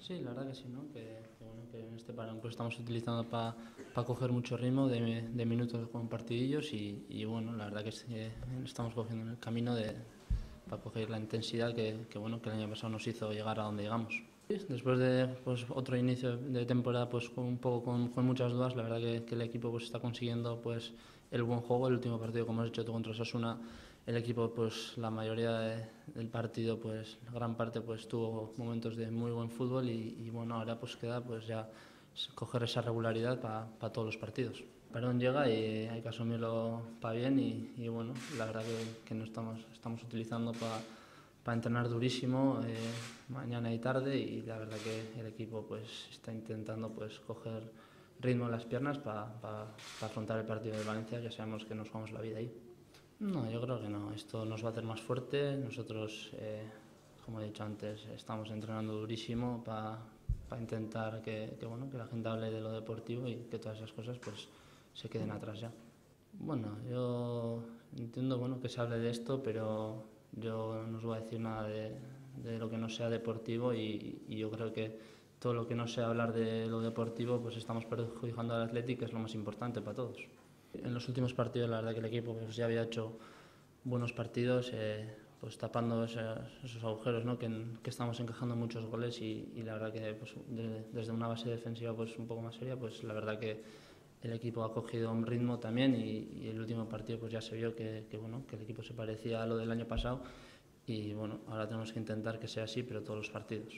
Sí, la verdad que sí, ¿no? Bueno, que en este parón pues estamos utilizando para coger mucho ritmo de minutos con partidillos y bueno, la verdad que estamos cogiendo el camino para coger la intensidad bueno, que el año pasado nos hizo llegar a donde llegamos. Después de pues, otro inicio de temporada pues un poco con muchas dudas, la verdad que el equipo pues está consiguiendo pues el buen juego. El último partido, como has dicho tú, contra Osasuna, el equipo pues la mayoría del partido, pues gran parte pues tuvo momentos de muy buen fútbol y bueno, ahora pues queda pues ya coger esa regularidad para todos los partidos. El parón llega y hay que asumirlo para bien y bueno, la verdad que no estamos utilizando para entrenar durísimo mañana y tarde y la verdad que el equipo pues está intentando pues coger ritmo en las piernas para afrontar el partido de Valencia, que sabemos que nos jugamos la vida ahí. No, yo creo que no. Esto nos va a hacer más fuerte. Nosotros, como he dicho antes, estamos entrenando durísimo para intentar bueno, que la gente hable de lo deportivo y que todas esas cosas pues se queden atrás ya. Bueno, yo entiendo bueno, que se hable de esto, pero yo no os voy a decir nada de lo que no sea deportivo y yo creo que todo lo que no sea hablar de lo deportivo pues estamos perjudicando al Athletic, que es lo más importante para todos. En los últimos partidos la verdad que el equipo pues, ya había hecho buenos partidos, pues tapando esos agujeros, ¿no? que estamos encajando muchos goles y la verdad que pues, desde una base defensiva pues, un poco más seria, pues la verdad que el equipo ha cogido un ritmo también y el último partido pues ya se vio bueno, que el equipo se parecía a lo del año pasado y bueno, ahora tenemos que intentar que sea así, pero todos los partidos.